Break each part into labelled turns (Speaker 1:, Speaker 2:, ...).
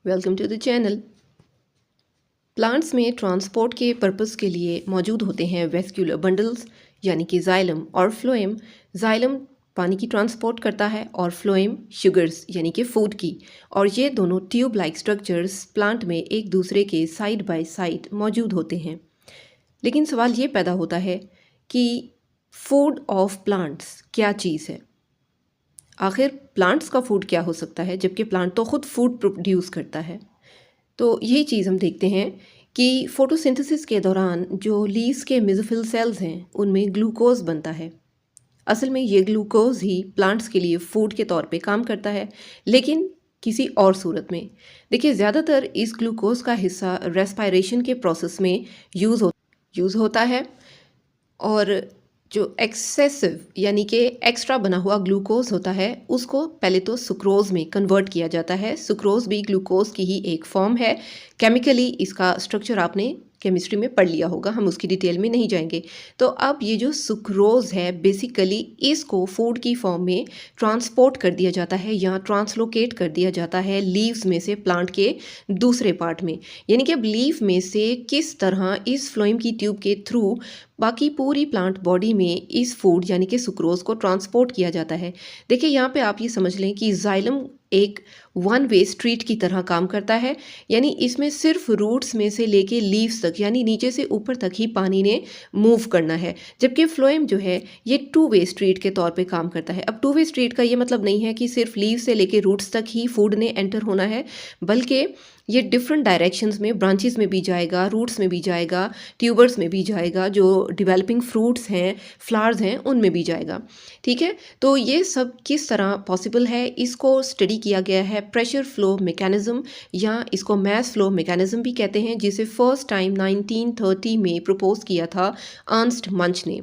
Speaker 1: Welcome to the channel. Plants में transport के purpose के लिए मौजूद होते हैं वेस्क्यूलर बंडल्स यानी कि जाइलम और फ्लोएम। जाइलम पानी की ट्रांसपोर्ट करता है और फ्लोएम शुगर्स यानी कि फूड की, और ये दोनों ट्यूब लाइक स्ट्रक्चर्स प्लांट में एक दूसरे के साइड बाय साइड मौजूद होते हैं। लेकिन सवाल ये पैदा होता है कि फूड ऑफ प्लांट्स क्या चीज़ है? आखिर प्लांट्स का फूड क्या हो सकता है, जबकि प्लांट तो खुद फूड प्रोड्यूस करता है। तो यही चीज़ हम देखते हैं कि फोटोसिंथेसिस के दौरान जो लीव्स के मेसोफिल सेल्स हैं उनमें ग्लूकोज बनता है। असल में ये ग्लूकोज ही प्लांट्स के लिए फूड के तौर पे काम करता है, लेकिन किसी और सूरत में। देखिए, ज़्यादातर इस ग्लूकोज का हिस्सा रेस्पायरेशन के प्रोसेस में यूज़ होता है, और जो एक्सेसिव यानी कि एक्स्ट्रा बना हुआ ग्लूकोज होता है उसको पहले तो सुक्रोज में कन्वर्ट किया जाता है। सुक्रोज भी ग्लूकोज की ही एक फॉर्म है। केमिकली इसका स्ट्रक्चर आपने केमिस्ट्री में पढ़ लिया होगा, हम उसकी डिटेल में नहीं जाएंगे। तो अब ये जो सुक्रोज है, बेसिकली इसको फूड की फॉर्म में ट्रांसपोर्ट कर दिया जाता है या ट्रांसलोकेट कर दिया जाता है लीव्स में से प्लांट के दूसरे पार्ट में। यानी कि अब लीफ में से किस तरह इस फ्लोएम की ट्यूब के थ्रू बाकी पूरी प्लांट बॉडी में इस फूड यानी कि सुक्रोज को ट्रांसपोर्ट किया जाता है। देखिए, यहाँ पे आप ये समझ लें कि जाइलम एक वन वे स्ट्रीट की तरह काम करता है। यानी इसमें सिर्फ रूट्स में से लेके लीव्स तक यानी नीचे से ऊपर तक ही पानी ने मूव करना है, जबकि फ्लोएम जो है ये टू वे स्ट्रीट के तौर पे काम करता है। अब टू वे स्ट्रीट का ये मतलब नहीं है कि सिर्फ लीव से लेके रूट्स तक ही फूड ने एंटर होना है, बल्कि ये डिफरेंट डायरेक्शंस में, ब्रांचेस में भी जाएगा, रूट्स में भी जाएगा, ट्यूबर्स में भी जाएगा, जो डिवेलपिंग फ्रूट्स हैं, फ्लावर्स हैं, उनमें भी जाएगा। ठीक है, तो ये सब किस तरह पॉसिबल है, इसको स्टडी किया गया है प्रेशर फ्लो मैकेनिज्म, या इसको मैस फ्लो मैकेनिज्म भी कहते हैं, जिसे फर्स्ट टाइम 1930 में प्रपोज किया था अर्नस्ट मंच ने।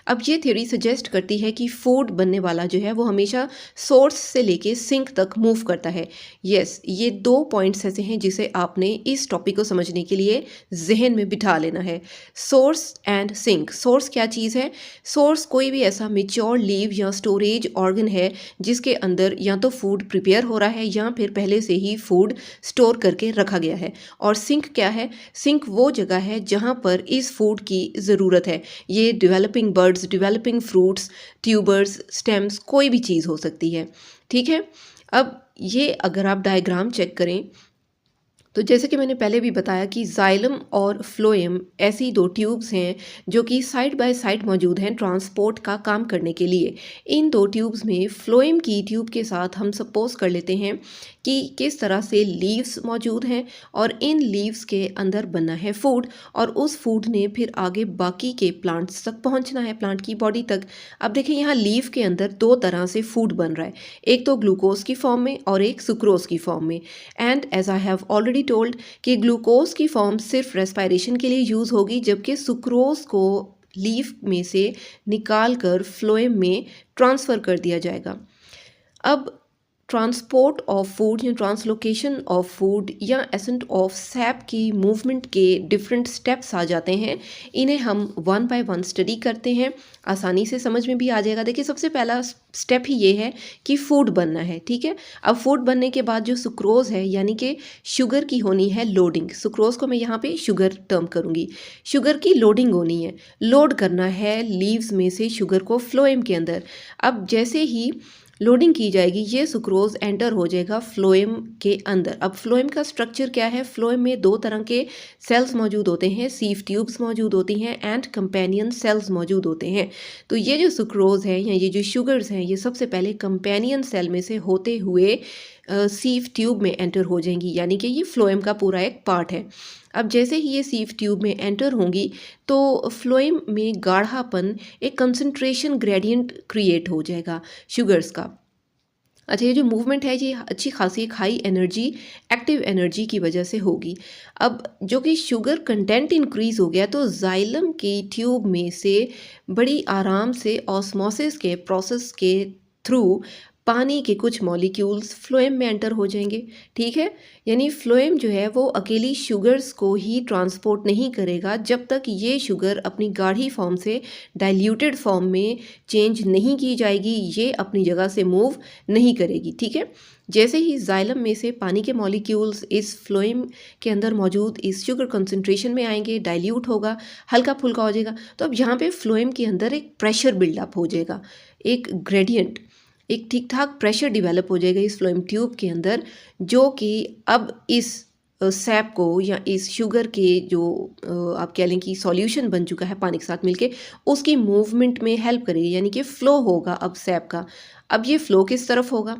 Speaker 1: अब ये थ्योरी सजेस्ट करती है कि फूड बनने वाला जो है वो हमेशा सोर्स से लेके सिंक तक मूव करता है। यस, ये दो पॉइंट्स ऐसे हैं जिसे आपने इस टॉपिक को समझने के लिए जहन में बिठा लेना है। Source and sink. सोर्स क्या चीज़ है? सोर्स कोई भी ऐसा मेच्योर लीव या स्टोरेज ऑर्गन है जिसके अंदर या तो फूड प्रिपेयर हो रहा है या फिर पहले से ही फूड स्टोर करके रखा गया है। और सिंक क्या है? सिंक वो जगह है जहाँ पर इस फूड की ज़रूरत है। ये developing birds, developing fruits, tubers, stems, कोई भी चीज़ हो सकती है। ठीक है, अब ये अगर आप डायग्राम चेक करें तो जैसे कि मैंने पहले भी बताया कि जाइलम और फ्लोएम ऐसी दो ट्यूब्स हैं जो कि साइड बाय साइड मौजूद हैं ट्रांसपोर्ट का काम करने के लिए। इन दो ट्यूब्स में फ्लोएम की ट्यूब के साथ हम सपोज कर लेते हैं कि किस तरह से लीव्स मौजूद हैं, और इन लीव्स के अंदर बनना है फूड, और उस फूड ने फिर आगे बाकी के प्लांट्स तक पहुंचना है, प्लांट की बॉडी तक। अब देखिए, यहाँ लीव के अंदर दो तरह से फूड बन रहा है, एक तो ग्लूकोज की फॉर्म में और एक सुक्रोज की फॉर्म में। And as I have already told कि ग्लूकोज की फॉर्म सिर्फ रेस्पायरेशन के लिए यूज़ होगी, जबकि सुक्रोज को लीफ में से निकाल कर फ्लोएम में ट्रांसफ़र कर दिया जाएगा। अब ट्रांसपोर्ट ऑफ फूड या ट्रांसलोकेशन ऑफ फूड या एसेंट ऑफ सैप की मूवमेंट के डिफरेंट स्टेप्स आ जाते हैं। इन्हें हम वन बाय वन स्टडी करते हैं, आसानी से समझ में भी आ जाएगा। देखिए, सबसे पहला स्टेप ही ये है कि फूड बनना है। ठीक है, अब फूड बनने के बाद जो सुक्रोज है यानी कि शुगर की होनी है लोडिंग। सुक्रोज को मैं यहाँ पे शुगर टर्म करूँगी। शुगर की लोडिंग होनी है, लोड करना है लीव्स में से शुगर को फ्लोएम के अंदर। अब जैसे ही लोडिंग की जाएगी, ये सुक्रोज एंटर हो जाएगा फ्लोएम के अंदर। अब फ्लोएम का स्ट्रक्चर क्या है? फ्लोएम में दो तरह के सेल्स मौजूद होते हैं, सीव ट्यूब्स मौजूद होती हैं एंड कंपेनियन सेल्स मौजूद होते हैं। तो ये जो सुक्रोज है या ये जो शुगर्स हैं, ये सबसे पहले कंपेनियन सेल में से होते हुए सीव ट्यूब में एंटर हो जाएंगी, यानी कि ये फ्लोएम का पूरा एक पार्ट है। अब जैसे ही ये सीव ट्यूब में एंटर होंगी तो फ्लोएम में गाढ़ापन, एक कंसंट्रेशन ग्रेडियंट क्रिएट हो जाएगा शुगर्स का। अच्छा, ये जो मूवमेंट है ये अच्छी खासी एक हाई एनर्जी, एक्टिव एनर्जी की वजह से होगी। अब जो कि शुगर कंटेंट इंक्रीज हो गया तो जाइलम की ट्यूब में से बड़ी आराम से ऑस्मोसिस के प्रोसेस के थ्रू पानी के कुछ मॉलिक्यूल्स फ्लोएम में एंटर हो जाएंगे। ठीक है, यानी फ्लोएम जो है वो अकेली शुगर्स को ही ट्रांसपोर्ट नहीं करेगा जब तक ये शुगर अपनी गाढ़ी फॉर्म से डाइल्यूटेड फॉर्म में चेंज नहीं की जाएगी, ये अपनी जगह से मूव नहीं करेगी। ठीक है, जैसे ही जाइलम में से पानी के मॉलिक्यूल्स इस फ्लोएम के अंदर मौजूद इस शुगर कंसंट्रेशन में आएंगे, डाइल्यूट होगा, हल्का फुल्का हो जाएगा, तो अब यहाँ पे फ्लोएम के अंदर एक प्रेशर बिल्डअप हो जाएगा, एक ग्रेडियंट, एक ठीक ठाक प्रेशर डिवेलप हो जाएगा इस फ्लोएम ट्यूब के अंदर, जो कि अब इस सैप को या इस शुगर के जो आप कह लें कि सॉल्यूशन बन चुका है पानी के साथ मिलके, उसकी मूवमेंट में हेल्प करेगी, यानी कि फ़्लो होगा अब सैप का। अब ये फ़्लो किस तरफ होगा?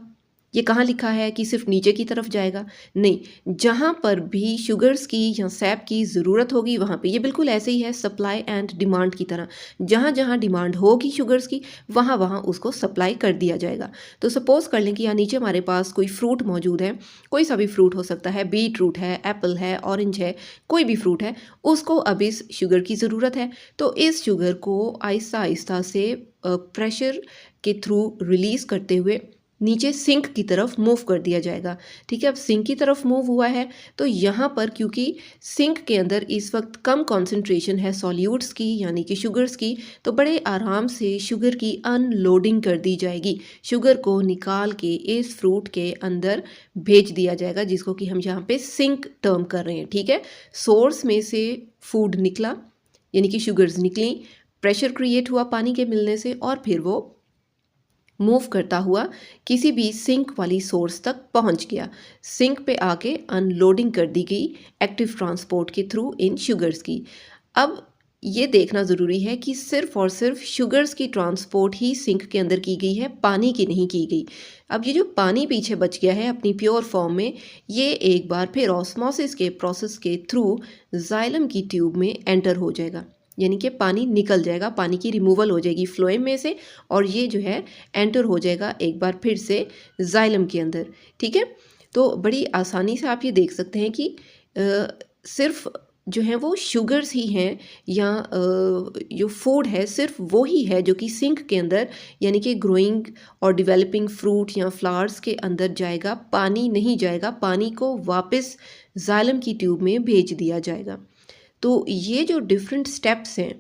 Speaker 1: ये कहाँ लिखा है कि सिर्फ नीचे की तरफ जाएगा? नहीं, जहाँ पर भी शुगर्स की या सैप की ज़रूरत होगी वहाँ पे, ये बिल्कुल ऐसे ही है सप्लाई एंड डिमांड की तरह, जहाँ जहाँ डिमांड होगी शुगर्स की वहाँ वहाँ उसको सप्लाई कर दिया जाएगा। तो सपोज़ कर लें कि यहाँ नीचे हमारे पास कोई फ्रूट मौजूद है, कोई सा भी फ्रूट हो सकता है, बीट रूट है, एप्पल है, ऑरेंज है, कोई भी फ्रूट है, उसको अब इस शुगर की ज़रूरत है। तो इस शुगर को आहिस्ता आहिस्ता से प्रेशर के थ्रू रिलीज़ करते हुए नीचे सिंक की तरफ मूव कर दिया जाएगा। ठीक है, अब सिंक की तरफ मूव हुआ है तो यहाँ पर क्योंकि सिंक के अंदर इस वक्त कम कॉन्सेंट्रेशन है सॉल्यूट्स की यानी कि शुगर्स की, तो बड़े आराम से शुगर की अनलोडिंग कर दी जाएगी। शुगर को निकाल के इस फ्रूट के अंदर भेज दिया जाएगा, जिसको कि हम यहाँ पे सिंक टर्म कर रहे हैं। ठीक है, सोर्स में से फूड निकला यानी कि शुगर्स निकली, प्रेशर क्रिएट हुआ पानी के मिलने से, और फिर वो मूव करता हुआ किसी भी सिंक वाली सोर्स तक पहुंच गया। सिंक पे आके अनलोडिंग कर दी गई एक्टिव ट्रांसपोर्ट के थ्रू इन शुगर्स की। अब ये देखना ज़रूरी है कि सिर्फ और सिर्फ शुगर्स की ट्रांसपोर्ट ही सिंक के अंदर की गई है, पानी की नहीं की गई। अब ये जो पानी पीछे बच गया है अपनी प्योर फॉर्म में, ये एक बार फिर ऑस्मोसिस के प्रोसेस के थ्रू जाइलम की ट्यूब में एंटर हो जाएगा, यानी कि पानी निकल जाएगा, पानी की रिमूवल हो जाएगी फ्लोएम में से, और ये जो है एंटर हो जाएगा एक बार फिर से जाइलम के अंदर। ठीक है, तो बड़ी आसानी से आप ये देख सकते हैं कि सिर्फ जो है वो शुगर्स ही हैं या जो फूड है सिर्फ वो ही है जो कि सिंक के अंदर यानी कि ग्रोइंग और डेवलपिंग फ्रूट या फ्लावर्स के अंदर जाएगा, पानी नहीं जाएगा, पानी को वापस जाइलम की ट्यूब में भेज दिया जाएगा। तो ये जो डिफरेंट स्टेप्स हैं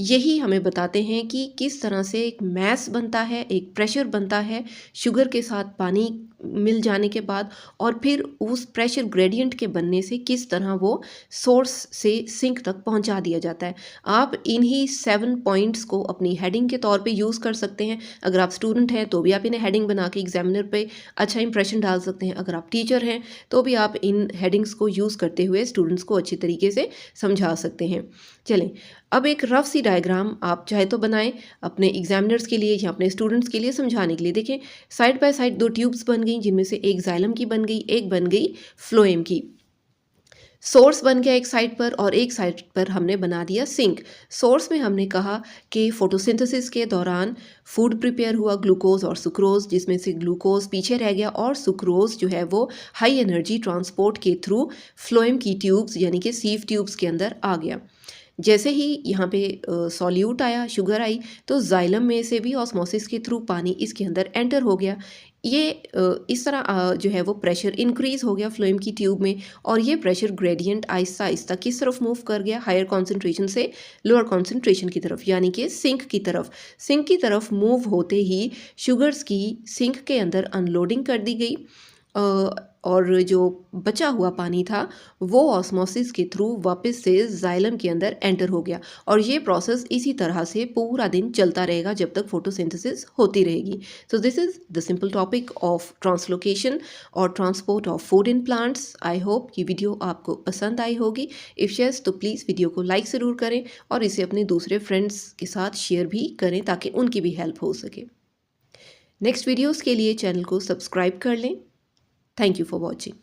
Speaker 1: यही हमें बताते हैं कि किस तरह से एक मैस बनता है, एक प्रेशर बनता है शुगर के साथ पानी मिल जाने के बाद, और फिर उस प्रेशर ग्रेडियंट के बनने से किस तरह वो सोर्स से सिंक तक पहुंचा दिया जाता है। आप इन्हीं 7 पॉइंट्स को अपनी हेडिंग के तौर पे यूज़ कर सकते हैं। अगर आप स्टूडेंट हैं तो भी आप इन्हें हेडिंग बना के एग्जामिनर पे अच्छा इंप्रेशन डाल सकते हैं। अगर आप टीचर हैं तो भी आप इन हेडिंग्स को यूज़ करते हुए स्टूडेंट्स को अच्छी तरीके से समझा सकते हैं। चलें, अब एक रफ सी डायग्राम आप चाहे तो बनाएं अपने एग्जामिनर्स के लिए या अपने स्टूडेंट्स के लिए समझाने के लिए। देखें, साइड बाय साइड 2 ट्यूब्स बन गई, जिनमें से एक जाइलम की बन गई, एक बन गई फ्लोएम की। सोर्स बन गया एक साइड पर और एक साइड पर हमने बना दिया सिंक। सोर्स में हमने कहा कि फोटोसिंथेसिस के दौरान फूड प्रिपेयर हुआ, ग्लूकोज और सुक्रोज, जिसमें से ग्लूकोज पीछे रह गया और सुक्रोज जो है वो हाई एनर्जी ट्रांसपोर्ट के थ्रू फ्लोएम की ट्यूब्स यानी कि सीव ट्यूब्स के अंदर आ गया। जैसे ही यहाँ पे सॉल्यूट आया, शुगर आई, तो जाइलम में से भी ऑस्मोसिस के थ्रू पानी इसके अंदर एंटर हो गया। ये इस तरह जो है वो प्रेशर इंक्रीज़ हो गया फ्लोएम की ट्यूब में, और ये प्रेशर ग्रेडियंट आहिस्ता आहिस्ता किस तरफ मूव कर गया, हायर कॉन्सेंट्रेशन से लोअर कॉन्सेंट्रेशन की तरफ, यानी कि सिंक की तरफ। सिंक की तरफ मूव होते ही शुगर्स की सिंक के अंदर अनलोडिंग कर दी गई, और जो बचा हुआ पानी था वो ऑस्मोसिस के थ्रू वापस से जाइलम के अंदर एंटर हो गया। और ये प्रोसेस इसी तरह से पूरा दिन चलता रहेगा जब तक फोटोसिंथेसिस होती रहेगी। So this is the simple topic of translocation और transport of food in plants. I hope ये वीडियो आपको पसंद आई होगी। इफ़ यस तो प्लीज़ वीडियो को लाइक ज़रूर करें और इसे अपने दूसरे फ्रेंड्स के साथ शेयर भी करें ताकि उनकी भी हेल्प हो सके। नेक्स्ट वीडियोज़ के लिए चैनल को सब्सक्राइब कर लें। Thank you for watching.